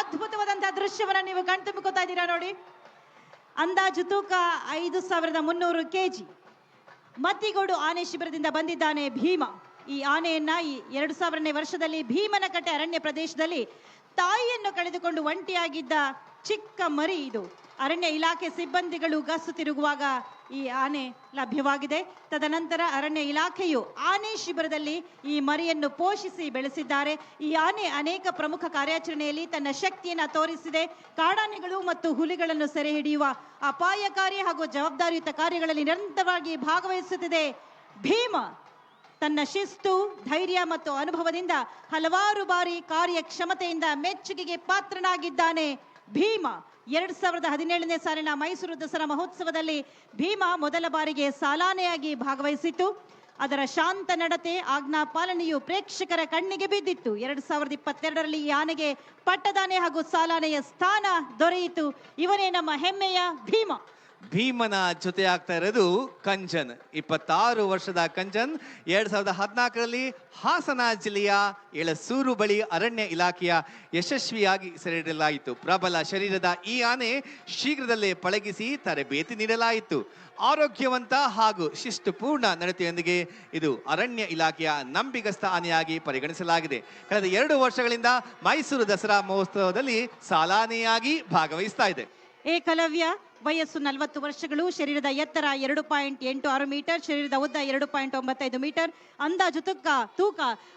ಅದ್ಭುತವಾದಂತಹ ದೃಶ್ಯವನ್ನ ನೀವು ಕಣ್ತುಂಬಿಕೊತಾ ಇದ್ದೀರಾ ನೋಡಿ. ಅಂದಾಜು ತೂಕ 5300 kg. ಮತ್ತಿಗೋಡು ಆನೆ ಶಿಬಿರದಿಂದ ಬಂದಿದ್ದಾನೆ ಭೀಮ. ಈ ಆನೆಯನ್ನ 2000ನೇ ವರ್ಷದಲ್ಲಿ ಭೀಮನಕಟ್ಟೆ ಅರಣ್ಯ ಪ್ರದೇಶದಲ್ಲಿ ತಾಯಿಯನ್ನು ಕಳೆದುಕೊಂಡು ಒಂಟಿಯಾಗಿದ್ದ ಚಿಕ್ಕ ಮರಿ ಇದು. ಅರಣ್ಯ ಇಲಾಖೆ ಸಿಬ್ಬಂದಿಗಳು ಗಸ್ತು ತಿರುಗುವಾಗ ಈ ಆನೆ ಲಭ್ಯವಾಗಿದೆ. ತದನಂತರ ಅರಣ್ಯ ಇಲಾಖೆಯು ಆನೆ ಶಿಬಿರದಲ್ಲಿ ಈ ಮರಿಯನ್ನು ಪೋಷಿಸಿ ಬೆಳೆಸಿದ್ದಾರೆ. ಈ ಆನೆ ಅನೇಕ ಪ್ರಮುಖ ಕಾರ್ಯಾಚರಣೆಯಲ್ಲಿ ತನ್ನ ಶಕ್ತಿಯನ್ನು ತೋರಿಸಿದೆ. ಕಾಡಾನೆಗಳು ಮತ್ತು ಹುಲಿಗಳನ್ನು ಸೆರೆ ಹಿಡಿಯುವ ಅಪಾಯಕಾರಿ ಹಾಗೂ ಜವಾಬ್ದಾರಿಯುತ ಕಾರ್ಯಗಳಲ್ಲಿ ನಿರಂತರವಾಗಿ ಭಾಗವಹಿಸುತ್ತಿದೆ. ಭೀಮ ತನ್ನ ಶಿಸ್ತು, ಧೈರ್ಯ ಮತ್ತು ಅನುಭವದಿಂದ ಹಲವಾರು ಬಾರಿ ಕಾರ್ಯಕ್ಷಮತೆಯಿಂದ ಮೆಚ್ಚುಗೆಗೆ ಪಾತ್ರನಾಗಿದ್ದಾನೆ. ಭೀಮ 2017ನೇ ಸಾಲಿನ ಮೈಸೂರು ದಸರಾ ಮಹೋತ್ಸವದಲ್ಲಿ ಭೀಮ ಮೊದಲ ಬಾರಿಗೆ ಸಾಲಾನೆಯಾಗಿ ಭಾಗವಹಿಸಿತ್ತು. ಅದರ ಶಾಂತ ನಡತೆ, ಆಜ್ಞಾ ಪಾಲನೆಯು ಪ್ರೇಕ್ಷಕರ ಕಣ್ಣಿಗೆ ಬಿದ್ದಿತ್ತು. 2022ರಲ್ಲಿ ಈ ಆನೆಗೆ ಪಟ್ಟದಾನೆ ಹಾಗೂ ಸಾಲಾನೆಯ ಸ್ಥಾನ ದೊರೆಯಿತು. ಇವನೇ ನಮ್ಮ ಹೆಮ್ಮೆಯ ಭೀಮ. ಭೀಮನ ಜೊತೆ ಆಗ್ತಾ ಇರೋದು ಕಂಜನ್. 26 ವರ್ಷದ ಕಂಜನ್ 2014ರಲ್ಲಿ ಹಾಸನ ಜಿಲ್ಲೆಯ ಎಳಸೂರು ಬಳಿ ಅರಣ್ಯ ಇಲಾಖೆಯ ಯಶಸ್ವಿಯಾಗಿ ಸೆರೆಹಿಡಿಯಲಾಯಿತು. ಪ್ರಬಲ ಶರೀರದ ಈ ಆನೆ ಶೀಘ್ರದಲ್ಲೇ ಪಳಗಿಸಿ ತರಬೇತಿ ನೀಡಲಾಯಿತು. ಆರೋಗ್ಯವಂತ ಹಾಗೂ ಶಿಸ್ತುಪೂರ್ಣ ನಡತೆಯೊಂದಿಗೆ ಇದು ಅರಣ್ಯ ಇಲಾಖೆಯ ನಂಬಿಗಸ್ತ ಆನೆಯಾಗಿ ಪರಿಗಣಿಸಲಾಗಿದೆ. ಕಳೆದ 2 ವರ್ಷಗಳಿಂದ ಮೈಸೂರು ದಸರಾ ಮಹೋತ್ಸವದಲ್ಲಿ ಸಾಲಾನೆಯಾಗಿ ಭಾಗವಹಿಸ್ತಾ ಇದೆ. ಏಕಲವ್ಯ ವಯಸ್ಸು 40 ವರ್ಷಗಳು, ಶರೀರದ ಎತ್ತರ 2.86 ಮೀಟರ್, ಶರೀರದ ಉದ್ದ 2.95 ಮೀಟರ್, ಅಂದಾಜು ತೂಕ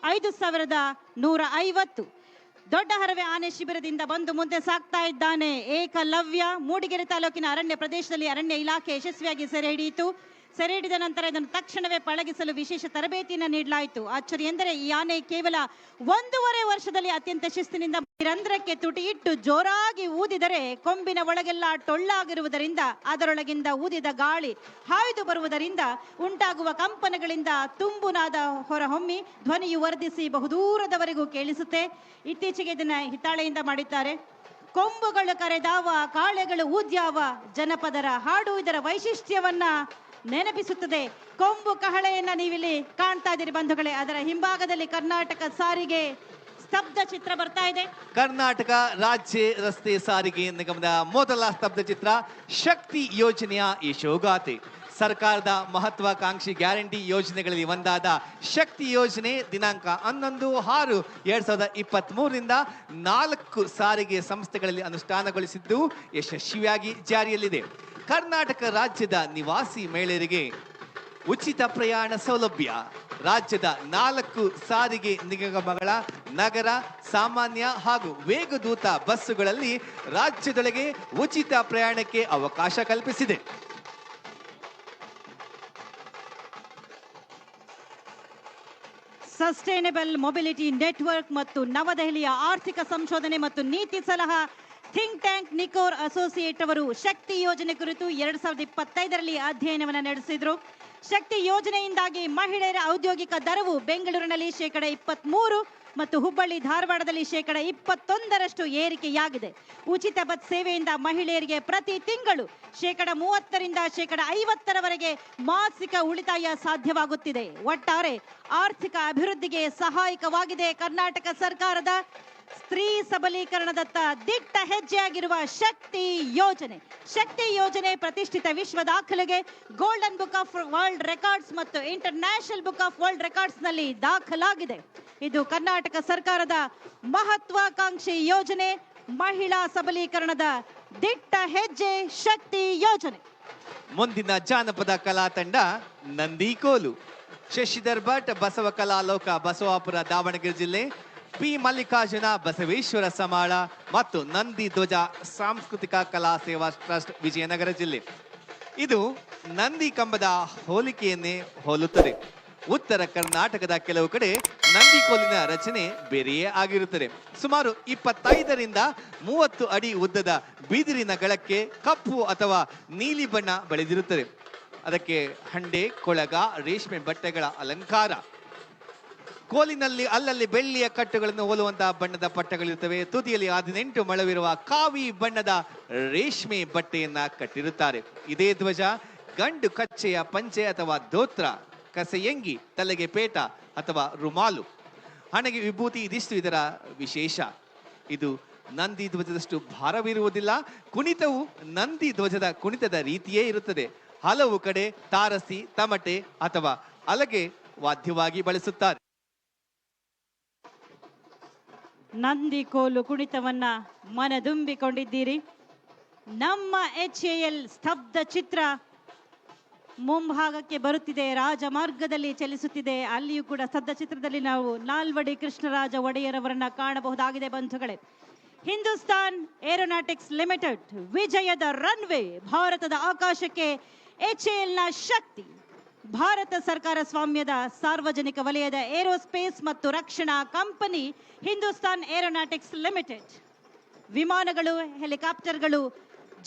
5150. ದೊಡ್ಡ ಹರವೆ ಆನೆ ಶಿಬಿರದಿಂದ ಬಂದು ಮುಂದೆ ಸಾಗ್ತಾ ಇದ್ದಾನೆ. ಏಕಲವ್ಯ ಮೂಡಿಗೆರೆ ತಾಲೂಕಿನ ಅರಣ್ಯ ಪ್ರದೇಶದಲ್ಲಿ ಅರಣ್ಯ ಇಲಾಖೆ ಯಶಸ್ವಿಯಾಗಿ ಸೆರೆ ಹಿಡಿಯಿತು. ಸೆರೆ ಹಿಡಿದ ನಂತರ ಇದನ್ನು ತಕ್ಷಣವೇ ಪಳಗಿಸಲು ವಿಶೇಷ ತರಬೇತಿಯನ್ನು ನೀಡಲಾಯಿತು. ಆಶ್ಚರ್ಯ ಎಂದರೆ ಈ ಆನೆ ಕೇವಲ 1.5 ವರ್ಷದಲ್ಲಿ ಅತ್ಯಂತ ಶಿಸ್ತಿನಿಂದ ರಂಧ್ರಕ್ಕೆ ತುಟಿ ಇಟ್ಟು ಜೋರಾಗಿ ಊದಿದರೆ ಕೊಂಬಿನ ಒಳಗೆಲ್ಲ ಟೊಳ್ಳಾಗಿರುವುದರಿಂದ ಅದರೊಳಗಿಂದ ಊದಿದ ಗಾಳಿ ಹಾಯ್ದು ಬರುವುದರಿಂದ ಉಂಟಾಗುವ ಕಂಪನಗಳಿಂದ ತುಂಬುನಾದ ಹೊರಹೊಮ್ಮಿ ಧ್ವನಿಯು ವರ್ಧಿಸಿ ಬಹುದೂರದವರೆಗೂ ಕೇಳಿಸುತ್ತೆ. ಇತ್ತೀಚೆಗೆ ಇದನ್ನ ಹಿತ್ತಾಳೆಯಿಂದ ಮಾಡಿದ್ದಾರೆ. ಕೊಂಬುಗಳು ಕರೆದಾವ, ಕಾಳೆಗಳು ಊದ್ಯಾವ ಜನಪದರ ಹಾಡು ಇದರ ವೈಶಿಷ್ಟ್ಯವನ್ನ ನೆನಪಿಸುತ್ತದೆ. ಕೊಂಬು ಕಹಳೆಯನ್ನ ನೀವಿಲ್ಲಿ ಕಾಣ್ತಾ ಇದ್ದೀರಿ ಬಂಧುಗಳೇ. ಅದರ ಹಿಂಭಾಗದಲ್ಲಿ ಕರ್ನಾಟಕ ಸಾರಿಗೆ ಸ್ತಬ್ಧ ಚಿತ್ರ ಬರ್ತಾ ಇದೆ. ಕರ್ನಾಟಕ ರಾಜ್ಯ ರಸ್ತೆ ಸಾರಿಗೆ ನಿಗಮದ ಮೊದಲ ಸ್ತಬ್ಧ ಚಿತ್ರ ಶಕ್ತಿ ಯೋಜನೆಯ ಯಶೋಗಾಥೆ. ಸರ್ಕಾರದ ಮಹತ್ವಾಕಾಂಕ್ಷಿ ಗ್ಯಾರಂಟಿ ಯೋಜನೆಗಳಲ್ಲಿ ಒಂದಾದ ಶಕ್ತಿ ಯೋಜನೆ ದಿನಾಂಕ 11/6/2023ರಿಂದ 4 ಸಾರಿಗೆ ಸಂಸ್ಥೆಗಳಲ್ಲಿ ಅನುಷ್ಠಾನಗೊಳಿಸಿದ್ದು ಯಶಸ್ವಿಯಾಗಿ ಜಾರಿಯಲ್ಲಿದೆ. ಕರ್ನಾಟಕ ರಾಜ್ಯದ ನಿವಾಸಿ ಮಹಿಳೆಯರಿಗೆ ಉಚಿತ ಪ್ರಯಾಣ ಸೌಲಭ್ಯ. ರಾಜ್ಯದ 4 ಸಾರಿಗೆ ನಿಗಮಗಳ ನಗರ, ಸಾಮಾನ್ಯ ಹಾಗೂ ವೇಗದೂತ ಬಸ್ಸುಗಳಲ್ಲಿ ರಾಜ್ಯದೊಳಗೆ ಉಚಿತ ಪ್ರಯಾಣಕ್ಕೆ ಅವಕಾಶ ಕಲ್ಪಿಸಿದೆ. ಸಸ್ಟೈನಬಲ್ ಮೊಬಿಲಿಟಿ ನೆಟ್ವರ್ಕ್ ಮತ್ತು ನವದೆಹಲಿಯ ಆರ್ಥಿಕ ಸಂಶೋಧನೆ ಮತ್ತು ನೀತಿ ಸಲಹಾ ಥಿಂಕ್ ಟ್ಯಾಂಕ್ ನಿಕೋರ್ ಅಸೋಸಿಯೇಟ್ ಅವರು ಶಕ್ತಿ ಯೋಜನೆ ಕುರಿತು 2025ರಲ್ಲಿ ಅಧ್ಯಯನವನ್ನು ನಡೆಸಿದ್ರು. ಶಕ್ತಿ ಯೋಜನೆಯಿಂದಾಗಿ ಮಹಿಳೆಯರ ಔದ್ಯೋಗಿಕ ದರವು ಬೆಂಗಳೂರಿನಲ್ಲಿ 23% ಮತ್ತು ಹುಬ್ಬಳ್ಳಿ ಧಾರವಾಡದಲ್ಲಿ 21% ಏರಿಕೆಯಾಗಿದೆ. ಉಚಿತ ಬಸ್ ಸೇವೆಯಿಂದ ಮಹಿಳೆಯರಿಗೆ ಪ್ರತಿ ತಿಂಗಳು 30ರಿಂದ 50ರವರೆಗೆ ಮಾಸಿಕ ಉಳಿತಾಯ ಸಾಧ್ಯವಾಗುತ್ತಿದೆ. ಒಟ್ಟಾರೆ ಆರ್ಥಿಕ ಅಭಿವೃದ್ಧಿಗೆ ಸಹಾಯಕವಾಗಿದೆ. ಕರ್ನಾಟಕ ಸರ್ಕಾರದ ಸ್ತ್ರೀ ಸಬಲೀಕರಣದತ್ತ ದಿಟ್ಟ ಹೆಜ್ಜೆಯಾಗಿರುವ ಶಕ್ತಿ ಯೋಜನೆ. ಶಕ್ತಿ ಯೋಜನೆ ಪ್ರತಿಷ್ಠಿತ ವಿಶ್ವ ದಾಖಲೆಗೆ golden book of world records ಮತ್ತು international book of world records ನಲ್ಲಿ ದಾಖಲಾಗಿದೆ. ಇದು ಕರ್ನಾಟಕ ಸರ್ಕಾರದ ಮಹತ್ವಾಕಾಂಕ್ಷಿ ಯೋಜನೆ, ಮಹಿಳಾ ಸಬಲೀಕರಣದ ದಿಟ್ಟ ಹೆಜ್ಜೆ ಶಕ್ತಿ ಯೋಜನೆ. ಮುಂದಿನ ಜಾನಪದ ಕಲಾ ತಂಡ ನಂದಿಕೋಲು. ಶಶಿಧರ್ ಭಟ್, ಬಸವ ಕಲಾಲೋಕ, ಬಸವಾಪುರ, ದಾವಣಗೆರೆ ಜಿಲ್ಲೆ. ಪಿ ಮಲ್ಲಿಕಾರ್ಜುನ, ಬಸವೇಶ್ವರ ಸಮಾಳ ಮತ್ತು ನಂದಿ ಧ್ವಜ ಸಾಂಸ್ಕೃತಿಕ ಕಲಾ ಸೇವಾ ಟ್ರಸ್ಟ್, ವಿಜಯನಗರ ಜಿಲ್ಲೆ. ಇದು ನಂದಿ ಕಂಬದ ಹೋಲಿಕೆಯನ್ನೇ ಹೋಲುತ್ತದೆ. ಉತ್ತರ ಕರ್ನಾಟಕದ ಕೆಲವು ಕಡೆ ನಂದಿಕೋಲಿನ ರಚನೆ ಬೇರೆಯೇ ಆಗಿರುತ್ತದೆ. ಸುಮಾರು 25ರಿಂದ 30 ಅಡಿ ಉದ್ದದ ಬಿದಿರಿನ ಗಳಕ್ಕೆ ಕಪ್ಪು ಅಥವಾ ನೀಲಿ ಬಣ್ಣ ಬಳಿದಿರುತ್ತದೆ. ಅದಕ್ಕೆ ಹಂಡೆ, ಕೊಳಗ, ರೇಷ್ಮೆ ಬಟ್ಟೆಗಳ ಅಲಂಕಾರ. ಕೋಲಿನಲ್ಲಿ ಅಲ್ಲಲ್ಲಿ ಬೆಳ್ಳಿಯ ಕಟ್ಟುಗಳನ್ನು ಹೋಲುವಂತಹ ಬಣ್ಣದ ಪಟ್ಟಗಳಿರುತ್ತವೆ. ತುದಿಯಲ್ಲಿ 18 ಮೊಳವಿರುವ ಕಾವಿ ಬಣ್ಣದ ರೇಷ್ಮೆ ಬಟ್ಟೆಯನ್ನ ಕಟ್ಟಿರುತ್ತಾರೆ. ಇದೇ ಧ್ವಜ ಗಂಡು ಕಚ್ಚೆಯ ಪಂಚೆ ಅಥವಾ ಧೋತ್ರ, ಕಸೆಯಂಗಿ, ತಲೆಗೆ ಪೇಟ ಅಥವಾ ರುಮಾಲು, ಹಣೆಗೆ ವಿಭೂತಿ, ಇದಿಷ್ಟು ಇದರ ವಿಶೇಷ. ಇದು ನಂದಿ ಧ್ವಜದಷ್ಟು ಭಾರವಿರುವುದಿಲ್ಲ. ಕುಣಿತವು ನಂದಿ ಧ್ವಜದ ಕುಣಿತದ ರೀತಿಯೇ ಇರುತ್ತದೆ. ಹಲವು ಕಡೆ ತಾರಸಿ, ತಮಟೆ ಅಥವಾ ಅಲಗೆ ವಾದ್ಯವಾಗಿ ಬಳಸುತ್ತಾರೆ. ನಂದಿ ಕೋಲು ಕುಣಿತವನ್ನ ಮನದುಂಬಿಕೊಂಡಿದ್ದೀರಿ. ನಮ್ಮ HAL ಸ್ತಬ್ಧ ಚಿತ್ರ ಮುಂಭಾಗಕ್ಕೆ ಬರುತ್ತಿದೆ, ರಾಜಮಾರ್ಗದಲ್ಲಿ ಚಲಿಸುತ್ತಿದೆ. ಅಲ್ಲಿಯೂ ಕೂಡ ಸ್ತಬ್ಧ ಚಿತ್ರದಲ್ಲಿ ನಾವು ನಾಲ್ವಡಿ ಕೃಷ್ಣರಾಜ ಒಡೆಯರವರನ್ನ ಕಾಣಬಹುದಾಗಿದೆ ಬಂಧುಗಳೇ. ಹಿಂದೂಸ್ತಾನ್ ಏರೋನಾಟಿಕ್ಸ್ ಲಿಮಿಟೆಡ್ ವಿಜಯದ ರನ್ವೇ, ಭಾರತದ ಆಕಾಶಕ್ಕೆ HALನ ಶಕ್ತಿ. ಭಾರತ ಸರ್ಕಾರ ಸ್ವಾಮ್ಯದ ಸಾರ್ವಜನಿಕ ವಲಯದ ಏರೋಸ್ಪೇಸ್ ಮತ್ತು ರಕ್ಷಣಾ ಕಂಪನಿ ಹಿಂದೂಸ್ತಾನ್ ಏರೋನಾಟಿಕ್ಸ್ ಲಿಮಿಟೆಡ್. ವಿಮಾನಗಳು, ಹೆಲಿಕಾಪ್ಟರ್ಗಳು,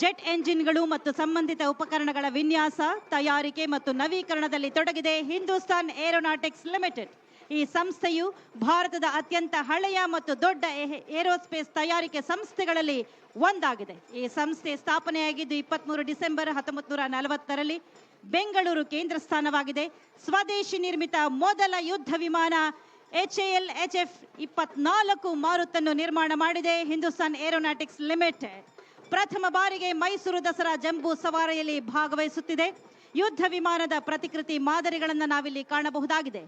ಜೆಟ್ ಎಂಜಿನ್ಗಳು ಮತ್ತು ಸಂಬಂಧಿತ ಉಪಕರಣಗಳ ವಿನ್ಯಾಸ, ತಯಾರಿಕೆ ಮತ್ತು ನವೀಕರಣದಲ್ಲಿ ತೊಡಗಿದೆ ಹಿಂದೂಸ್ತಾನ್ ಏರೋನಾಟಿಕ್ಸ್ ಲಿಮಿಟೆಡ್. ಈ ಸಂಸ್ಥೆಯು ಭಾರತದ ಅತ್ಯಂತ ಹಳೆಯ ಮತ್ತು ದೊಡ್ಡ ಏರೋಸ್ಪೇಸ್ ತಯಾರಿಕೆ ಸಂಸ್ಥೆಗಳಲ್ಲಿ ಒಂದಾಗಿದೆ. ಈ ಸಂಸ್ಥೆ ಸ್ಥಾಪನೆಯಾಗಿದ್ದು 23 ಡಿಸೆಂಬರ್ 1940ರಲ್ಲಿ ಬೆಂಗಳೂರು ಕೇಂದ್ರ ಸ್ಥಾನವಾಗಿದೆ. ಸ್ವದೇಶಿ ನಿರ್ಮಿತ ಮೊದಲ ಯುದ್ಧ ವಿಮಾನ HAL HF-24 ಮಾರುತನ್ನು ನಿರ್ಮಾಣ ಮಾಡಿದೆ ಹಿಂದೂಸ್ತಾನ್ ಏರೋನಾಟಿಕ್ಸ್ ಲಿಮಿಟೆಡ್. ಪ್ರಥಮ ಬಾರಿಗೆ ಮೈಸೂರು ದಸರಾ ಜಂಬೂ ಸವಾರಿಯಲ್ಲಿ ಭಾಗವಹಿಸುತ್ತಿದೆ. ಯುದ್ಧ ವಿಮಾನದ ಪ್ರತಿಕೃತಿ ಮಾದರಿಗಳನ್ನು ನಾವಿಲ್ಲಿ ಕಾಣಬಹುದಾಗಿದೆ.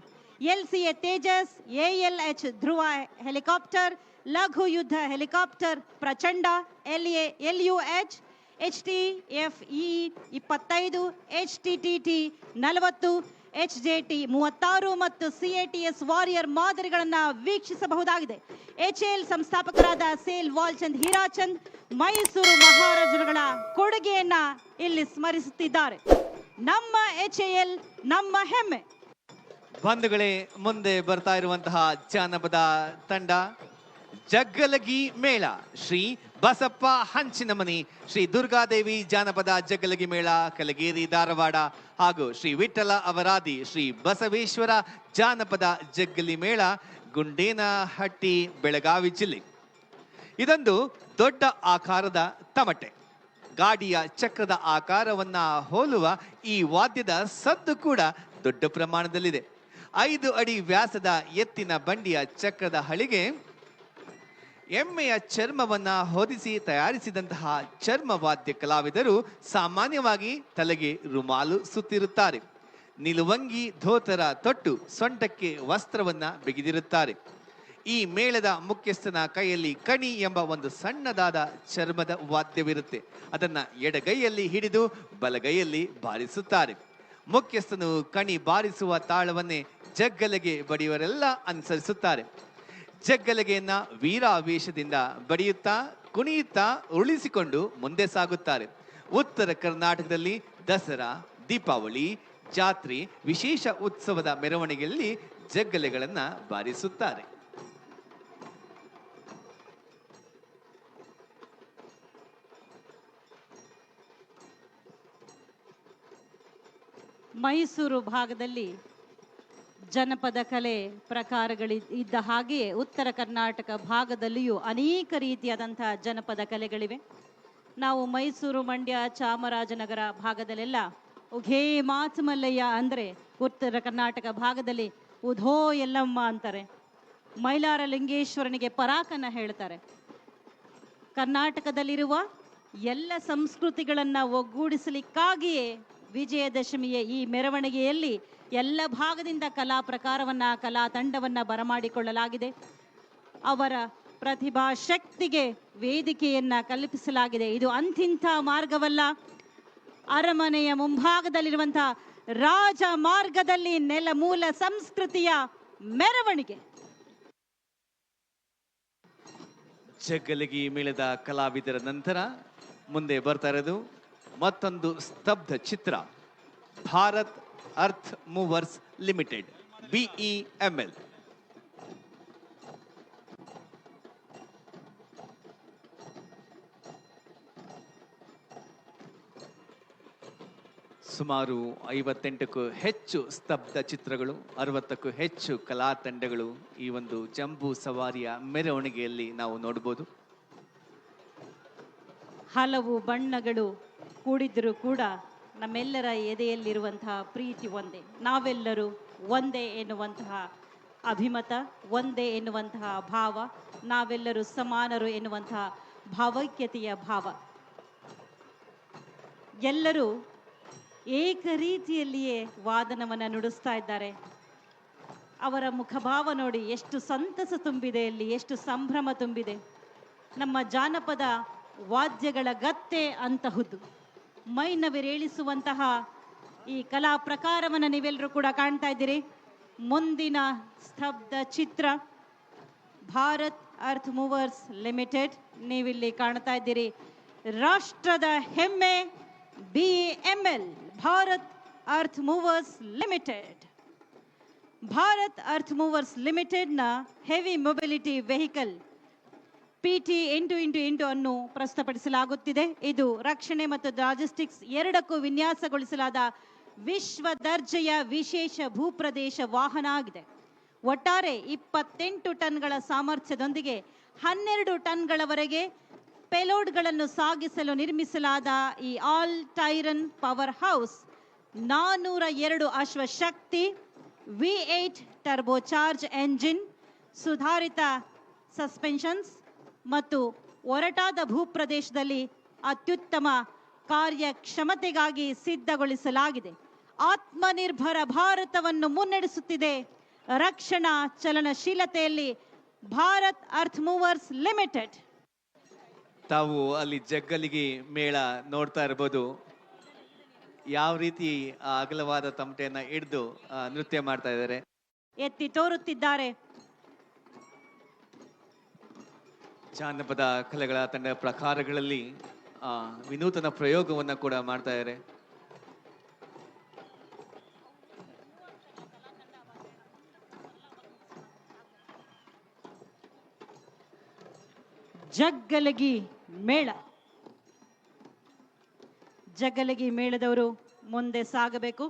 LCA ತೇಜಸ್, ALH ಧ್ರುವ ಹೆಲಿಕಾಪ್ಟರ್, ಲಘು ಯುದ್ಧ ಹೆಲಿಕಾಪ್ಟರ್ ಪ್ರಚಂಡ, LUH, HTFE-25, HTTT 40, HJT-36 ಮತ್ತು CATS ವಾರಿಯರ್ ಮಾದರಿಗಳನ್ನು ವೀಕ್ಷಿಸಬಹುದಾಗಿದೆ. HAL ಸಂಸ್ಥಾಪಕರಾದ ಸೇಲ್ ವಾಲ್ಚಂದ್ ಹೀರಾಚಂದ್ ಮೈಸೂರು ಮಹಾರಾಜರುಗಳ ಕೊಡುಗೆಯನ್ನ ಇಲ್ಲಿ ಸ್ಮರಿಸುತ್ತಿದ್ದಾರೆ. ನಮ್ಮ HAL ನಮ್ಮ ಹೆಮ್ಮೆ. ಬಂಧುಗಳೇ, ಮುಂದೆ ಬರ್ತಾ ಇರುವಂತಹ ಜಾನಪದ ತಂಡ ಜಗ್ಗಲಗಿ ಮೇಳ. ಶ್ರೀ ಬಸಪ್ಪ ಹಂಚಿನಮನಿ, ಶ್ರೀ ದುರ್ಗಾದೇವಿ ಜಾನಪದ ಜಗ್ಗಲಗಿ ಮೇಳ, ಕಲಗೇರಿ, ಧಾರವಾಡ, ಹಾಗೂ ಶ್ರೀ ವಿಠ್ಠಲ ಅವರಾದಿ ಶ್ರೀ ಬಸವೇಶ್ವರ ಜಾನಪದ ಜಗ್ಗಲಿ ಮೇಳ, ಗುಂಡೇನಹಟ್ಟಿ, ಬೆಳಗಾವಿ ಜಿಲ್ಲೆ. ಇದೊಂದು ದೊಡ್ಡ ಆಕಾರದ ತಮಟೆ. ಗಾಡಿಯ ಚಕ್ರದ ಆಕಾರವನ್ನ ಹೋಲುವ ಈ ವಾದ್ಯದ ಸದ್ದು ಕೂಡ ದೊಡ್ಡ ಪ್ರಮಾಣದಲ್ಲಿದೆ. 5 ಅಡಿ ವ್ಯಾಸದ ಎತ್ತಿನ ಬಂಡಿಯ ಚಕ್ರದ ಹಳಿಗೆ ಎಮ್ಮೆಯ ಚರ್ಮವನ್ನ ಹೊದಿಸಿ ತಯಾರಿಸಿದಂತಹ ಚರ್ಮವಾದ್ಯ ಕಲಾವಿದರು ಸಾಮಾನ್ಯವಾಗಿ ತಲೆಗೆ ರುಮಾಲು ಸುತ್ತಿರುತ್ತಾರೆ. ನಿಲುವಂಗಿ ಧೋತರ ತೊಟ್ಟು ಸೊಂಟಕ್ಕೆ ವಸ್ತ್ರವನ್ನ ಬಿಗಿದಿರುತ್ತಾರೆ. ಈ ಮೇಳದ ಮುಖ್ಯಸ್ಥನ ಕೈಯಲ್ಲಿ ಕಣಿ ಎಂಬ ಒಂದು ಸಣ್ಣದಾದ ಚರ್ಮದ ವಾದ್ಯವಿರುತ್ತೆ. ಅದನ್ನ ಎಡಗೈಯಲ್ಲಿ ಹಿಡಿದು ಬಲಗೈಯಲ್ಲಿ ಬಾರಿಸುತ್ತಾರೆ. ಮುಖ್ಯಸ್ಥನು ಕಣಿ ಬಾರಿಸುವ ತಾಳವನ್ನೇ ಜಗ್ಗಲೆಗೆ ಬಡಿಯವರೆಲ್ಲ ಅನುಸರಿಸುತ್ತಾರೆ. ಜಗ್ಗಲಗೆಯನ್ನ ವೀರಾವೇಶದಿಂದ ಬಡಿಯುತ್ತಾ ಕುಣಿಯುತ್ತಾ ಉರುಳಿಸಿಕೊಂಡು ಮುಂದೆ ಸಾಗುತ್ತಾರೆ. ಉತ್ತರ ಕರ್ನಾಟಕದಲ್ಲಿ ದಸರಾ, ದೀಪಾವಳಿ, ಜಾತ್ರೆ, ವಿಶೇಷ ಉತ್ಸವದ ಮೆರವಣಿಗೆಯಲ್ಲಿ ಜಗ್ಗಲೆಗಳನ್ನ ಬಾರಿಸುತ್ತಾರೆ. ಮೈಸೂರು ಭಾಗದಲ್ಲಿ ಜನಪದ ಕಲೆ ಪ್ರಕಾರಗಳಿದ್ದ ಹಾಗೆಯೇ ಉತ್ತರ ಕರ್ನಾಟಕ ಭಾಗದಲ್ಲಿಯೂ ಅನೇಕ ರೀತಿಯಾದಂತಹ ಜನಪದ ಕಲೆಗಳಿವೆ. ನಾವು ಮೈಸೂರು, ಮಂಡ್ಯ, ಚಾಮರಾಜನಗರ ಭಾಗದಲ್ಲೆಲ್ಲ ಉಘೇ ಮಾತು ಮಲ್ಲಯ್ಯ ಅಂದರೆ, ಉತ್ತರ ಕರ್ನಾಟಕ ಭಾಗದಲ್ಲಿ ಉಧೋ ಎಲ್ಲಮ್ಮ ಅಂತಾರೆ. ಮೈಲಾರ ಲಿಂಗೇಶ್ವರನಿಗೆ ಪರಾಕನ ಹೇಳ್ತಾರೆ. ಕರ್ನಾಟಕದಲ್ಲಿರುವ ಎಲ್ಲ ಸಂಸ್ಕೃತಿಗಳನ್ನು ಒಗ್ಗೂಡಿಸಲಿಕ್ಕಾಗಿಯೇ ವಿಜಯದಶಮಿಯ ಈ ಮೆರವಣಿಗೆಯಲ್ಲಿ ಎಲ್ಲ ಭಾಗದಿಂದ ಕಲಾ ಪ್ರಕಾರವನ್ನ, ಕಲಾ ತಂಡವನ್ನ ಬರಮಾಡಿಕೊಳ್ಳಲಾಗಿದೆ. ಅವರ ಪ್ರತಿಭಾ ಶಕ್ತಿಗೆ ವೇದಿಕೆಯನ್ನ ಕಲ್ಪಿಸಲಾಗಿದೆ. ಇದು ಅಂತಿಂಥ ಮಾರ್ಗವಲ್ಲ, ಅರಮನೆಯ ಮುಂಭಾಗದಲ್ಲಿರುವಂತಹ ರಾಜ ಮಾರ್ಗದಲ್ಲಿ ನೆಲಮೂಲ ಸಂಸ್ಕೃತಿಯ ಮೆರವಣಿಗೆ. ಜಗ್ಗಲಗಿ ಮೇಳದ ಕಲಾವಿದರ ನಂತರ ಮುಂದೆ ಬರ್ತಾ ಇರೋದು ಮತ್ತೊಂದು ಸ್ತಬ್ಧ ಚಿತ್ರ. Bharat earth movers limited, BEML. ಸುಮಾರು 58ಕ್ಕೂ ಹೆಚ್ಚು ಸ್ತಬ್ಧ ಚಿತ್ರಗಳು, 60ಕ್ಕೂ ಹೆಚ್ಚು ಕಲಾ ತಂಡಗಳು ಈ ಒಂದು ಜಂಬೂ ಸವಾರಿಯ ಮೆರವಣಿಗೆಯಲ್ಲಿ ನಾವು ನೋಡಬಹುದು. ಹಲವು ಬಣ್ಣಗಳು ಕೂಡಿದ್ರೂ ಕೂಡ ನಮ್ಮೆಲ್ಲರ ಎದೆಯಲ್ಲಿರುವಂತಹ ಪ್ರೀತಿ ಒಂದೇ, ನಾವೆಲ್ಲರೂ ಒಂದೇ ಎನ್ನುವಂತಹ ಅಭಿಮತ ಒಂದೇ ಎನ್ನುವಂತಹ ಭಾವ, ನಾವೆಲ್ಲರೂ ಸಮಾನರು ಎನ್ನುವಂತಹ ಭಾವೈಕ್ಯತೆಯ ಭಾವ. ಎಲ್ಲರೂ ಏಕ ರೀತಿಯಲ್ಲಿಯೇ ವಾದನವನ್ನು ನುಡಿಸ್ತಾ ಇದ್ದಾರೆ. ಅವರ ಮುಖಭಾವ ನೋಡಿ ಎಷ್ಟು ಸಂತಸ ತುಂಬಿದೆ, ಅಲ್ಲಿ ಎಷ್ಟು ಸಂಭ್ರಮ ತುಂಬಿದೆ. ನಮ್ಮ ಜಾನಪದ ವಾದ್ಯಗಳ ಗತ್ತೆ ಅಂತಹುದು, ಮೈನವಿರೇಳಿಸುವಂತಹ ಈ ಕಲಾ ಪ್ರಕಾರವನ್ನು ನೀವೆಲ್ಲರೂ ಕೂಡ ಕಾಣ್ತಾ ಇದ್ದೀರಿ. ಮುಂದಿನ ಸ್ತಬ್ಧ ಚಿತ್ರ ಭಾರತ್ ಅರ್ತ್ ಮೂವರ್ಸ್ ಲಿಮಿಟೆಡ್, ನೀವಿಲ್ಲಿ ಕಾಣ್ತಾ ಇದ್ದೀರಿ. ರಾಷ್ಟ್ರದ ಹೆಮ್ಮೆ BEML, Bharat earth movers limited. Bharat earth movers ಲಿಮಿಟೆಡ್ನ heavy mobility vehicle PT 8x8 ಅನ್ನು ಪ್ರಸ್ತುತಪಡಿಸಲಾಗುತ್ತಿದೆ. ಇದು ರಕ್ಷಣೆ ಮತ್ತು ಲಾಜಿಸ್ಟಿಕ್ಸ್ ಎರಡಕ್ಕೂ ವಿನ್ಯಾಸಗೊಳಿಸಲಾದ ವಿಶ್ವ ದರ್ಜೆಯ ವಿಶೇಷ ಭೂಪ್ರದೇಶ ವಾಹನ ಆಗಿದೆ. ಒಟ್ಟಾರೆ 28 ಟನ್ಗಳ ಸಾಮರ್ಥ್ಯದೊಂದಿಗೆ 12 ಟನ್ಗಳವರೆಗೆ ಪೇಲೋಡ್ಗಳನ್ನು ಸಾಗಿಸಲು ನಿರ್ಮಿಸಲಾದ ಈ ಆಲ್ ಟೈರನ್ ಪವರ್ ಹೌಸ್ 402 ಅಶ್ವಶಕ್ತಿ, V8 ಟರ್ಬೋಚಾರ್ಜ್ ಎಂಜಿನ್, ಸುಧಾರಿತ ಸಸ್ಪೆನ್ಷನ್ಸ್ ಮತ್ತು ಒರಟಾದ ಭೂಪ್ರದೇಶದಲ್ಲಿ ಅತ್ಯುತ್ತಮ ಕಾರ್ಯಕ್ಷಮತೆಗಾಗಿ ಸಿದ್ಧಗೊಳಿಸಲಾಗಿದೆ. ಆತ್ಮನಿರ್ಭರ ಭಾರತವನ್ನು ಮುನ್ನಡೆಸುತ್ತಿದೆ. ರಕ್ಷಣಾ ಚಲನಶೀಲತೆಯಲ್ಲಿ ಭಾರತ್ ಅರ್ತ್ ಮೂವರ್ಸ್ ಲಿಮಿಟೆಡ್. ತಾವು ಅಲ್ಲಿ ಜಗ್ಗಲಿಗೆ ಮೇಳ ನೋಡ್ತಾ ಇರ್ಬೋದು. ಯಾವ ರೀತಿ ಆ ಅಗಲವಾದ ತಮಟೆಯನ್ನ ಹಿಡಿದು ನೃತ್ಯ ಮಾಡ್ತಾ ಇದ್ದಾರೆ, ಎತ್ತಿ ತೋರುತ್ತಿದ್ದಾರೆ. ಜಾನಪದ ಕಲೆಗಳ ತಂಡ ಪ್ರಕಾರಗಳಲ್ಲಿ ವಿನೂತನ ಪ್ರಯೋಗವನ್ನ ಕೂಡ ಮಾಡ್ತಾ ಇದ್ದಾರೆ. ಜಗ್ಗಲಗಿ ಮೇಳ, ಜಗ್ಗಲಗಿ ಮೇಳದವರು ಮುಂದೆ ಸಾಗಬೇಕು.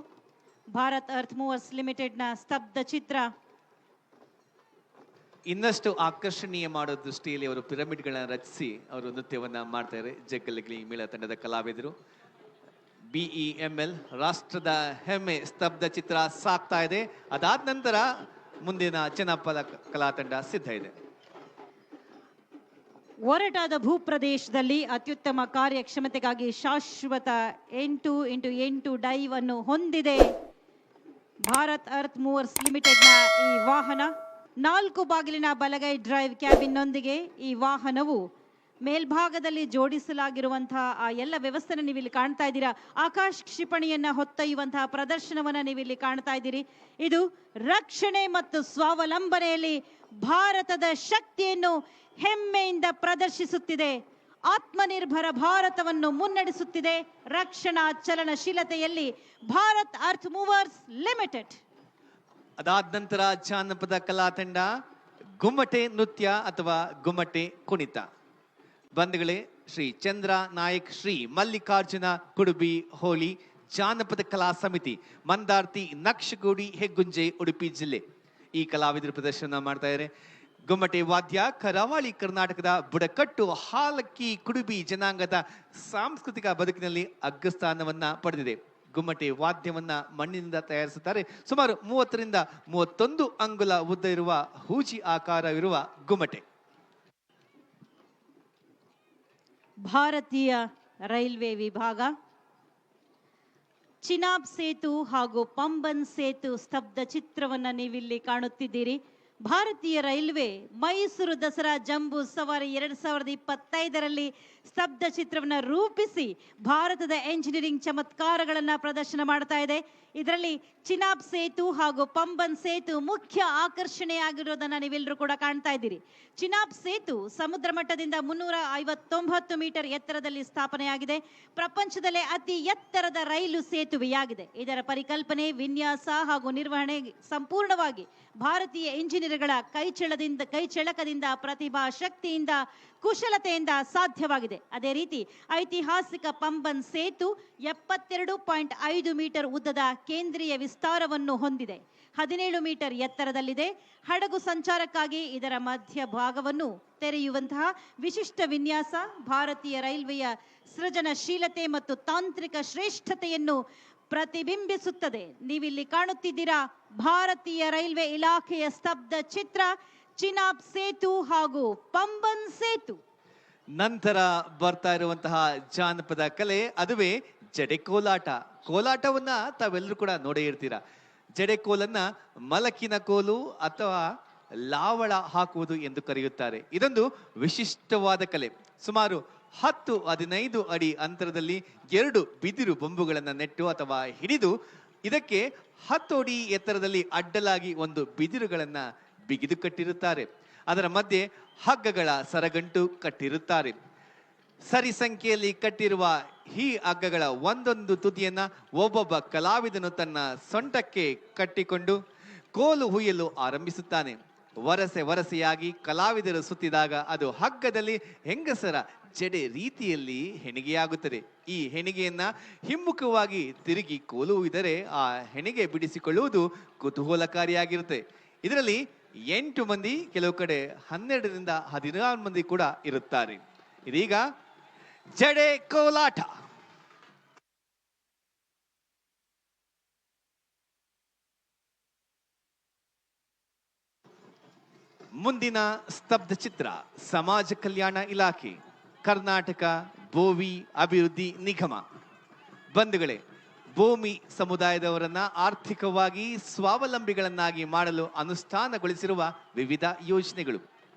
ಭಾರತ್ ಅರ್ತ್ ಮೂವರ್ಸ್ ಲಿಮಿಟೆಡ್ನ ಸ್ತಬ್ಧ ಚಿತ್ರ ಇನ್ನಷ್ಟು ಆಕರ್ಷಣೀಯ ಮಾಡೋ ದೃಷ್ಟಿಯಲ್ಲಿ ಅವರು ಪಿರಮಿಡ್ಗಳನ್ನ ರಚಿಸಿ ಅವರು ನೃತ್ಯವನ್ನ ಮಾಡ್ತಾ ಇದ್ದಾರೆ. ಜಗ್ಗಲಗಿ ಮೇಳ ತಂಡದ ಕಲಾವಿದರು. BEML ರಾಷ್ಟ್ರದ ಹೆಮ್ಮೆ ಸ್ತಬ್ಧ ಚಿತ್ರ ಸಾಕ್ತಾ ಇದೆ. ಅದಾದ ನಂತರ ಮುಂದಿನ ಜನಪದ ಕಲಾ ತಂಡ ಸಿದ್ಧ ಇದೆ. ಒರಟಾದ ಭೂಪ್ರದೇಶದಲ್ಲಿ ಅತ್ಯುತ್ತಮ ಕಾರ್ಯಕ್ಷಮತೆಗಾಗಿ ಶಾಶ್ವತ 8x8 ಡೈವ್ ಅನ್ನು ಹೊಂದಿದೆ ಭಾರತ್ ಅರ್ತ್ ಮೂವರ್ಸ್ ಲಿಮಿಟೆಡ್ನ ಈ ವಾಹನ. 4 ಬಾಗಿಲಿನ ಬಲಗೈ ಡ್ರೈವ್ ಕ್ಯಾಬಿನ್ನೊಂದಿಗೆ ಈ ವಾಹನವು ಮೇಲ್ಭಾಗದಲ್ಲಿ ಜೋಡಿಸಲಾಗಿರುವಂತಹ ಆ ಎಲ್ಲ ವ್ಯವಸ್ಥೆನ ನೀವಿಲ್ಲಿ ಕಾಣ್ತಾ ಇದ್ದೀರಾ. ಆಕಾಶ ಕ್ಷಿಪಣಿಯನ್ನ ಹೊತ್ತೊಯ್ಯುವಂತಹ ಪ್ರದರ್ಶನವನ್ನ ನೀವಿಲ್ಲಿ ಕಾಣ್ತಾ ಇದ್ದೀರಿ. ಇದು ರಕ್ಷಣೆ ಮತ್ತು ಸ್ವಾವಲಂಬನೆಯಲ್ಲಿ ಭಾರತದ ಶಕ್ತಿಯನ್ನು ಹೆಮ್ಮೆಯಿಂದ ಪ್ರದರ್ಶಿಸುತ್ತಿದೆ. ಆತ್ಮನಿರ್ಭರ ಭಾರತವನ್ನು ಮುನ್ನಡೆಸುತ್ತಿದೆ. ರಕ್ಷಣಾ ಚಲನಶೀಲತೆಯಲ್ಲಿ ಭಾರತ್ ಅರ್ತ್ ಮೂವರ್ಸ್ ಲಿಮಿಟೆಡ್. ಅದಾದ ನಂತರ ಜಾನಪದ ಕಲಾ ತಂಡ ಗುಮ್ಮಟೆ ನೃತ್ಯ ಅಥವಾ ಗುಮ್ಮಟೆ ಕುಣಿತ. ಬಂಧುಗಳೇ, ಶ್ರೀ ಚಂದ್ರ ನಾಯಕ್ ಶ್ರೀ ಮಲ್ಲಿಕಾರ್ಜುನ ಕುಡುಬಿ ಹೋಳಿ ಜಾನಪದ ಕಲಾ ಸಮಿತಿ, ಮಂದಾರ್ತಿ, ನಕ್ಷಗೋಡಿ, ಹೆಗ್ಗುಂಜೆ, ಉಡುಪಿ ಜಿಲ್ಲೆ ಈ ಕಲಾವಿದರು ಪ್ರದರ್ಶನ ಮಾಡ್ತಾ ಇದ್ದಾರೆ. ಗುಮ್ಮಟೆ ವಾದ್ಯ ಕರಾವಳಿ ಕರ್ನಾಟಕದ ಬುಡಕಟ್ಟು ಹಾಲಕ್ಕಿ ಕುಡುಬಿ ಜನಾಂಗದ ಸಾಂಸ್ಕೃತಿಕ ಬದುಕಿನಲ್ಲಿ ಅಗ್ರಸ್ಥಾನವನ್ನ ಪಡೆದಿದೆ. ಗುಮ್ಮಟೆ ವಾದ್ಯವನ್ನ ಮಣ್ಣಿನಿಂದ ತಯಾರಿಸುತ್ತಾರೆ. ಸುಮಾರು 30 ರಿಂದ 31 ಅಂಗುಲ ಉದ್ದ ಇರುವ ಹೂಜಿ ಆಕಾರವಿರುವ ಗುಮ್ಮಟೆ. ಭಾರತೀಯ ರೈಲ್ವೆ ವಿಭಾಗ ಚಿನಾಬ್ ಸೇತು ಹಾಗೂ ಪಂಬನ್ ಸೇತು ಸ್ತಬ್ಧ ಚಿತ್ರವನ್ನ ನೀವಿಲ್ಲಿ ಕಾಣುತ್ತಿದ್ದೀರಿ. ಭಾರತೀಯ ರೈಲ್ವೆ ಮೈಸೂರು ದಸರಾ ಜಂಬೂ ಸವಾರಿ 2025ರಲ್ಲಿ ಸ್ತಬ್ಧ ಚಿತ್ರವನ್ನು ರೂಪಿಸಿ ಭಾರತದ ಎಂಜಿನಿಯರಿಂಗ್ ಚಮತ್ಕಾರಗಳನ್ನ ಪ್ರದರ್ಶನ ಮಾಡ್ತಾ ಇದೆ. ಇದರಲ್ಲಿ ಚಿನಾಬ್ ಸೇತು ಹಾಗೂ ಪಂಬನ್ ಸೇತು ಮುಖ್ಯ ಆಕರ್ಷಣೆಯಾಗಿರೋದನ್ನ ನೀವೆಲ್ಲರೂ ಕೂಡ ಕಾಣ್ತಾ ಇದ್ದೀರಿ. ಚಿನಾಬ್ ಸೇತು ಸಮುದ್ರ ಮಟ್ಟದಿಂದ 359 ಮೀಟರ್ ಎತ್ತರದಲ್ಲಿ ಸ್ಥಾಪನೆಯಾಗಿದೆ. ಪ್ರಪಂಚದಲ್ಲೇ ಅತಿ ಎತ್ತರದ ರೈಲು ಸೇತುವೆಯಾಗಿದೆ. ಇದರ ಪರಿಕಲ್ಪನೆ, ವಿನ್ಯಾಸ ಹಾಗೂ ನಿರ್ವಹಣೆ ಸಂಪೂರ್ಣವಾಗಿ ಭಾರತೀಯ ಇಂಜಿನಿಯರ್ಗಳ ಕೈಚಳಕದಿಂದ, ಪ್ರತಿಭಾ ಶಕ್ತಿಯಿಂದ, ಕುಶಲತೆಯಿಂದ ಸಾಧ್ಯವಾಗಿದೆ. ಅದೇ ರೀತಿ ಐತಿಹಾಸಿಕ ಪಂಬನ್ ಸೇತು 72.5 ಮೀಟರ್ ಉದ್ದದ ಕೇಂದ್ರೀಯ ವಿಸ್ತಾರವನ್ನು ಹೊಂದಿದೆ. 17 ಮೀಟರ್ ಎತ್ತರದಲ್ಲಿದೆ. ಹಡಗು ಸಂಚಾರಕ್ಕಾಗಿ ಇದರ ಮಧ್ಯ ಭಾಗವನ್ನು ತೆರೆಯುವಂತಹ ವಿಶಿಷ್ಟ ವಿನ್ಯಾಸ ಭಾರತೀಯ ರೈಲ್ವೆಯ ಸೃಜನಶೀಲತೆ ಮತ್ತು ತಾಂತ್ರಿಕ ಶ್ರೇಷ್ಠತೆಯನ್ನು ಪ್ರತಿಬಿಂಬಿಸುತ್ತದೆ. ನೀವಿಲ್ಲಿ ಕಾಣುತ್ತಿದ್ದೀರಾ ಭಾರತೀಯ ರೈಲ್ವೆ ಇಲಾಖೆಯ ಸ್ತಬ್ಧ ಚಿತ್ರ, ಚಿನಾಬ್ ಸೇತು ಹಾಗೂ ಪಂಬನ್ ಸೇತು. ನಂತರ ಬರ್ತಾ ಇರುವಂತಹ ಜಾನಪದ ಕಲೆ ಅದುವೇ ಜಡೆ ಕೋಲಾಟ. ಕೋಲಾಟವನ್ನ ತಾವೆಲ್ಲರೂ ಕೂಡ ನೋಡೇ ಇರ್ತೀರಾ. ಜಡೆ ಕೋಲನ್ನ ಮಲಕಿನ ಕೋಲು ಅಥವಾ ಲಾವಳ ಹಾಕುವುದು ಎಂದು ಕರೆಯುತ್ತಾರೆ. ಇದೊಂದು ವಿಶಿಷ್ಟವಾದ ಕಲೆ. ಸುಮಾರು 10-15 ಅಡಿ ಅಂತರದಲ್ಲಿ 2 ಬಿದಿರು ಬೊಂಬುಗಳನ್ನು ನೆಟ್ಟು ಅಥವಾ ಹಿಡಿದು ಇದಕ್ಕೆ 10 ಅಡಿ ಎತ್ತರದಲ್ಲಿ ಅಡ್ಡಲಾಗಿ ಒಂದು ಬಿದಿರುಗಳನ್ನ ಬಿಗಿದು ಕಟ್ಟಿರುತ್ತಾರೆ. ಅದರ ಮಧ್ಯೆ ಹಗ್ಗಗಳ ಸರಗಂಟು ಕಟ್ಟಿರುತ್ತಾರೆ. ಸರಿ ಸಂಖ್ಯೆಯಲ್ಲಿ ಕಟ್ಟಿರುವ ಈ ಹಗ್ಗಗಳ ಒಂದೊಂದು ತುದಿಯನ್ನ ಒಬ್ಬೊಬ್ಬ ಕಲಾವಿದನು ತನ್ನ ಸೊಂಟಕ್ಕೆ ಕಟ್ಟಿಕೊಂಡು ಕೋಲು ಹುಯ್ಯಲು ಆರಂಭಿಸುತ್ತಾನೆ. ವರಸೆಯಾಗಿ ಕಲಾವಿದರು ಸುತ್ತಿದಾಗ ಅದು ಹಗ್ಗದಲ್ಲಿ ಹೆಂಗಸರ ಜಡೆ ರೀತಿಯಲ್ಲಿ ಹೆಣಿಗೆಯಾಗುತ್ತದೆ. ಈ ಹೆಣಿಗೆಯನ್ನ ಹಿಮ್ಮುಖವಾಗಿ ತಿರುಗಿ ಕೋಲು ಹುಯ್ದರೆ ಆ ಹೆಣಿಗೆ ಬಿಡಿಸಿಕೊಳ್ಳುವುದು ಕುತೂಹಲಕಾರಿಯಾಗಿರುತ್ತೆ. ಇದರಲ್ಲಿ 8 ಮಂದಿ, ಕೆಲವು ಕಡೆ 12ರಿಂದ 16 ಮಂದಿ ಕೂಡ ಇರುತ್ತಾರೆ. ಇದೀಗ ಜಡೆ ಕೋಲಾಟ. ಮುಂದಿನ ಸ್ತಬ್ಧ ಚಿತ್ರ ಸಮಾಜ ಕಲ್ಯಾಣ ಇಲಾಖೆ, ಕರ್ನಾಟಕ ಭೋವಿ ಅಭಿವೃದ್ಧಿ ನಿಗಮ. ಬಂಧುಗಳೇ, ಭೂಮಿ ಸಮುದಾಯದವರನ್ನ ಆರ್ಥಿಕವಾಗಿ ಸ್ವಾವಲಂಬಿಗಳನ್ನಾಗಿ ಮಾಡಲು ಅನುಷ್ಠಾನಗೊಳಿಸಿರುವ ವಿವಿಧ ಯೋಜನೆಗಳು.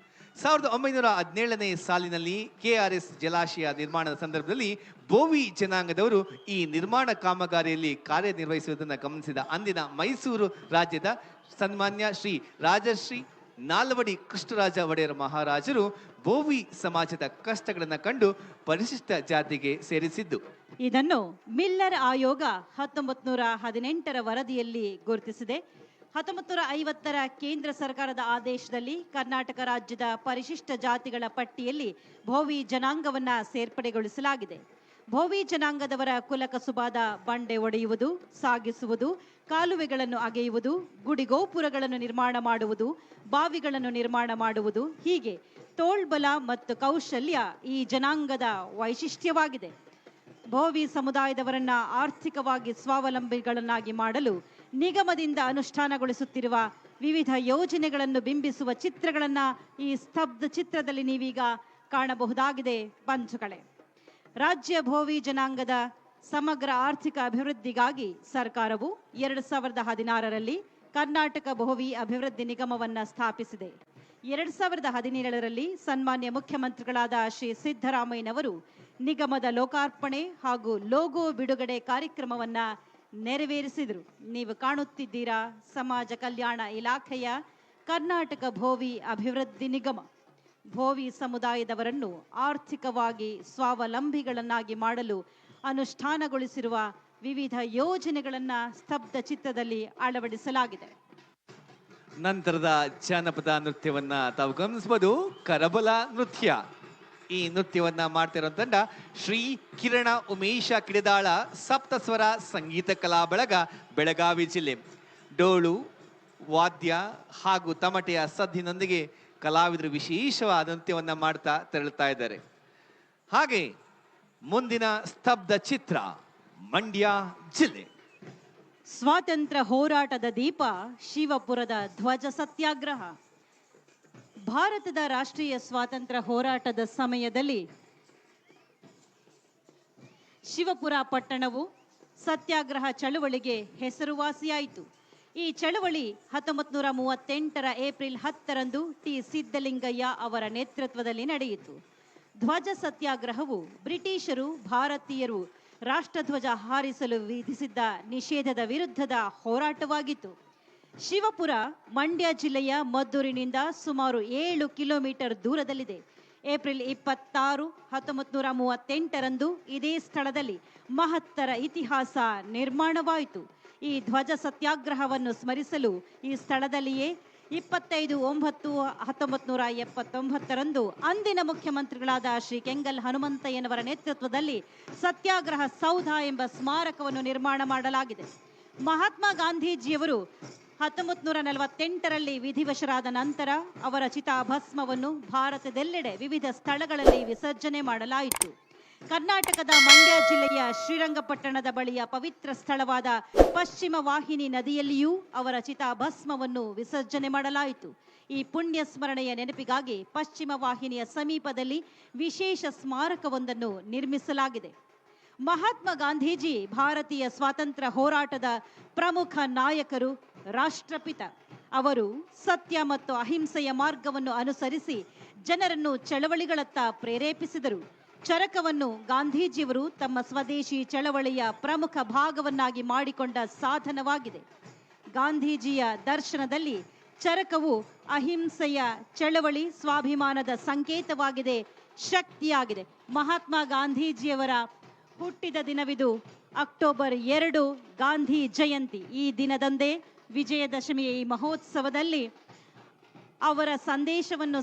1917ನೇ ಸಾಲಿನಲ್ಲಿ KRS ಜಲಾಶಯ ನಿರ್ಮಾಣದ ಸಂದರ್ಭದಲ್ಲಿ ಭೋವಿ ಜನಾಂಗದವರು ಈ ನಿರ್ಮಾಣ ಕಾಮಗಾರಿಯಲ್ಲಿ ಕಾರ್ಯನಿರ್ವಹಿಸುವುದನ್ನು ಗಮನಿಸಿದ ಅಂದಿನ ಮೈಸೂರು ರಾಜ್ಯದ ಸನ್ಮಾನ್ಯ ಶ್ರೀ ರಾಜಶ್ರೀ ನಾಲ್ವಡಿ ಕೃಷ್ಣರಾಜ ಒಡೆಯರ್ ಮಹಾರಾಜರು ಭೋವಿ ಸಮಾಜದ ಕಷ್ಟಗಳನ್ನು ಕಂಡು ಪರಿಶಿಷ್ಟ ಜಾತಿಗೆ ಸೇರಿಸಿದ್ದು. ಇದನ್ನು ಮಿಲ್ಲರ್ ಆಯೋಗ 1918ರ ವರದಿಯಲ್ಲಿ ಗುರುತಿಸಿದೆ. 1950ರ ಕೇಂದ್ರ ಸರ್ಕಾರದ ಆದೇಶದಲ್ಲಿ ಕರ್ನಾಟಕ ರಾಜ್ಯದ ಪರಿಶಿಷ್ಟ ಜಾತಿಗಳ ಪಟ್ಟಿಯಲ್ಲಿ ಭೋವಿ ಜನಾಂಗವನ್ನ ಸೇರ್ಪಡೆಗೊಳಿಸಲಾಗಿದೆ. ಭೋವಿ ಜನಾಂಗದವರ ಕುಲಕಸುಬಾದ ಬಂಡೆ ಒಡೆಯುವುದು, ಸಾಗಿಸುವುದು, ಕಾಲುವೆಗಳನ್ನು ಅಗೆಯುವುದು, ಗುಡಿಗೋಪುರಗಳನ್ನು ನಿರ್ಮಾಣ ಮಾಡುವುದು, ಬಾವಿಗಳನ್ನು ನಿರ್ಮಾಣ ಮಾಡುವುದು, ಹೀಗೆ ತೋಳ್ಬಲ ಮತ್ತು ಕೌಶಲ್ಯ ಈ ಜನಾಂಗದ ವೈಶಿಷ್ಟ್ಯವಾಗಿದೆ. ಭೋವಿ ಸಮುದಾಯದವರನ್ನ ಆರ್ಥಿಕವಾಗಿ ಸ್ವಾವಲಂಬಿಗಳನ್ನಾಗಿ ಮಾಡಲು ನಿಗಮದಿಂದ ಅನುಷ್ಠಾನಗೊಳಿಸುತ್ತಿರುವ ವಿವಿಧ ಯೋಜನೆಗಳನ್ನು ಬಿಂಬಿಸುವ ಚಿತ್ರಗಳನ್ನ ಈ ಸ್ತಬ್ಧ ಚಿತ್ರದಲ್ಲಿ ನೀವೀಗ ಕಾಣಬಹುದಾಗಿದೆ. ಬಂಧುಗಳೇ, ರಾಜ್ಯ ಭೋವಿ ಜನಾಂಗದ ಸಮಗ್ರ ಆರ್ಥಿಕ ಅಭಿವೃದ್ಧಿಗಾಗಿ ಸರ್ಕಾರವು 2016ರಲ್ಲಿ ಕರ್ನಾಟಕ ಭೋವಿ ಅಭಿವೃದ್ಧಿ ನಿಗಮವನ್ನ ಸ್ಥಾಪಿಸಿದೆ. 2017ರಲ್ಲಿ ಸನ್ಮಾನ್ಯ ಮುಖ್ಯಮಂತ್ರಿಗಳಾದ ಶ್ರೀ ಸಿದ್ದರಾಮಯ್ಯನವರು ನಿಗಮದ ಲೋಕಾರ್ಪಣೆ ಹಾಗೂ ಲೋಗೋ ಬಿಡುಗಡೆ ಕಾರ್ಯಕ್ರಮವನ್ನ ನೆರವೇರಿಸಿದರು. ನೀವು ಕಾಣುತ್ತಿದ್ದೀರಾ ಸಮಾಜ ಕಲ್ಯಾಣ ಇಲಾಖೆಯ ಕರ್ನಾಟಕ ಭೋವಿ ಅಭಿವೃದ್ಧಿ ನಿಗಮ. ಭೋವಿ ಸಮುದಾಯದವರನ್ನು ಆರ್ಥಿಕವಾಗಿ ಸ್ವಾವಲಂಬಿಗಳನ್ನಾಗಿ ಮಾಡಲು ಅನುಷ್ಠಾನಗೊಳಿಸಿರುವ ವಿವಿಧ ಯೋಜನೆಗಳನ್ನ ಸ್ತಬ್ಧ ಚಿತ್ರದಲ್ಲಿ ಅಳವಡಿಸಲಾಗಿದೆ. ನಂತರದ ಜಾನಪದ ನೃತ್ಯವನ್ನ ತಾವು ಗಮನಿಸಬಹುದು, ಕರಬಲ ನೃತ್ಯ. ಈ ನೃತ್ಯವನ್ನ ಮಾಡ್ತಿರೋ ತಂಡ ಶ್ರೀ ಕಿರಣ ಉಮೇಶ ಕಿಡಿದಾಳ ಸಪ್ತಸ್ವರ ಸಂಗೀತ ಕಲಾ ಬಳಗ, ಬೆಳಗಾವಿ ಜಿಲ್ಲೆ. ಡೋಳು ವಾದ್ಯ ಹಾಗೂ ತಮಟೆಯ ಸದ್ದಿನೊಂದಿಗೆ ಕಲಾವಿದರು ವಿಶೇಷವಾದ ನೃತ್ಯವನ್ನ ಮಾಡ್ತಾ ತೆರಳುತ್ತಾ ಇದ್ದಾರೆ. ಹಾಗೆ ಮುಂದಿನ ಸ್ತಬ್ಧ ಚಿತ್ರ ಮಂಡ್ಯ ಜಿಲ್ಲೆ. ಸ್ವಾತಂತ್ರ್ಯ ಹೋರಾಟದ ದೀಪ ಶಿವಪುರದ ಧ್ವಜ ಸತ್ಯಾಗ್ರಹ. ಭಾರತದ ರಾಷ್ಟ್ರೀಯ ಸ್ವಾತಂತ್ರ್ಯ ಹೋರಾಟದ ಸಮಯದಲ್ಲಿ ಶಿವಪುರ ಪಟ್ಟಣವು ಸತ್ಯಾಗ್ರಹ ಚಳುವಳಿಗೆ ಹೆಸರುವಾಸಿಯಾಯಿತು. ಈ ಚಳುವಳಿ 1938ರ ಏಪ್ರಿಲ್ 10ರಂದು ಟಿ ಸಿದ್ದಲಿಂಗಯ್ಯ ಅವರ ನೇತೃತ್ವದಲ್ಲಿ ನಡೆಯಿತು. ಧ್ವಜ ಸತ್ಯಾಗ್ರಹವು ಬ್ರಿಟಿಷರು ಭಾರತೀಯರು ರಾಷ್ಟ್ರಧ್ವಜ ಹಾರಿಸಲು ವಿಧಿಸಿದ್ದ ನಿಷೇಧದ ವಿರುದ್ಧದ ಹೋರಾಟವಾಗಿತ್ತು. ಶಿವಪುರ ಮಂಡ್ಯ ಜಿಲ್ಲೆಯ ಮದ್ದೂರಿನಿಂದ ಸುಮಾರು 7 ಕಿಲೋಮೀಟರ್ ದೂರದಲ್ಲಿದೆ. ಏಪ್ರಿಲ್ 26, 1938ರಂದು ಇದೇ ಸ್ಥಳದಲ್ಲಿ ಮಹತ್ತರ ಇತಿಹಾಸ ನಿರ್ಮಾಣವಾಯಿತು. ಈ ಧ್ವಜ ಸತ್ಯಾಗ್ರಹವನ್ನು ಸ್ಮರಿಸಲು ಈ ಸ್ಥಳದಲ್ಲಿಯೇ 25/9/1979ರಂದು ಅಂದಿನ ಮುಖ್ಯಮಂತ್ರಿಗಳಾದ ಶ್ರೀ ಕೆಂಗಲ್ ಹನುಮಂತಯ್ಯನವರ ನೇತೃತ್ವದಲ್ಲಿ ಸತ್ಯಾಗ್ರಹ ಸೌಧ ಎಂಬ ಸ್ಮಾರಕವನ್ನು ನಿರ್ಮಾಣ ಮಾಡಲಾಗಿದೆ. ಮಹಾತ್ಮ ಗಾಂಧೀಜಿಯವರು 1948ರಲ್ಲಿ ವಿಧಿವಶರಾದ ನಂತರ ಅವರ ಚಿತಾಭಸ್ಮವನ್ನು ಭಾರತದೆಲ್ಲೆಡೆ ವಿವಿಧ ಸ್ಥಳಗಳಲ್ಲಿ ವಿಸರ್ಜನೆ ಮಾಡಲಾಯಿತು. ಕರ್ನಾಟಕದ ಮಂಡ್ಯ ಜಿಲ್ಲೆಯ ಶ್ರೀರಂಗಪಟ್ಟಣದ ಬಳಿಯ ಪವಿತ್ರ ಸ್ಥಳವಾದ ಪಶ್ಚಿಮ ವಾಹಿನಿ ನದಿಯಲ್ಲಿಯೂ ಅವರ ಚಿತಾಭಸ್ಮವನ್ನು ವಿಸರ್ಜನೆ ಮಾಡಲಾಯಿತು. ಈ ಪುಣ್ಯ ಸ್ಮರಣೆಯ ನೆನಪಿಗಾಗಿ ಪಶ್ಚಿಮ ವಾಹಿನಿಯ ಸಮೀಪದಲ್ಲಿ ವಿಶೇಷ ಸ್ಮಾರಕವೊಂದನ್ನು ನಿರ್ಮಿಸಲಾಗಿದೆ. ಮಹಾತ್ಮ ಗಾಂಧೀಜಿ ಭಾರತೀಯ ಸ್ವಾತಂತ್ರ್ಯ ಹೋರಾಟದ ಪ್ರಮುಖ ನಾಯಕರು, ರಾಷ್ಟ್ರಪಿತ. ಅವರು ಸತ್ಯ ಮತ್ತು ಅಹಿಂಸೆಯ ಮಾರ್ಗವನ್ನು ಅನುಸರಿಸಿ ಜನರನ್ನು ಚಳವಳಿಗಳತ್ತ ಪ್ರೇರೇಪಿಸಿದರು. ಚರಕವನ್ನು ಗಾಂಧೀಜಿಯವರು ತಮ್ಮ ಸ್ವದೇಶಿ ಚಳವಳಿಯ ಪ್ರಮುಖ ಭಾಗವನ್ನಾಗಿ ಮಾಡಿಕೊಂಡ ಸಾಧನವಾಗಿದೆ. ಗಾಂಧೀಜಿಯ ದರ್ಶನದಲ್ಲಿ ಚರಕವು ಅಹಿಂಸೆಯ ಚಳವಳಿ, ಸ್ವಾಭಿಮಾನದ ಸಂಕೇತವಾಗಿದೆ, ಶಕ್ತಿಯಾಗಿದೆ. ಮಹಾತ್ಮ ಗಾಂಧೀಜಿಯವರ ಹುಟ್ಟಿದ ದಿನವಿದು. ಅಕ್ಟೋಬರ್ 2 ಗಾಂಧಿ ಜಯಂತಿ. ಈ ದಿನದಂದೇ ವಿಜಯದಶಮಿಯ ಈ ಮಹೋತ್ಸವದಲ್ಲಿ ಅವರ ಸಂದೇಶವನ್ನು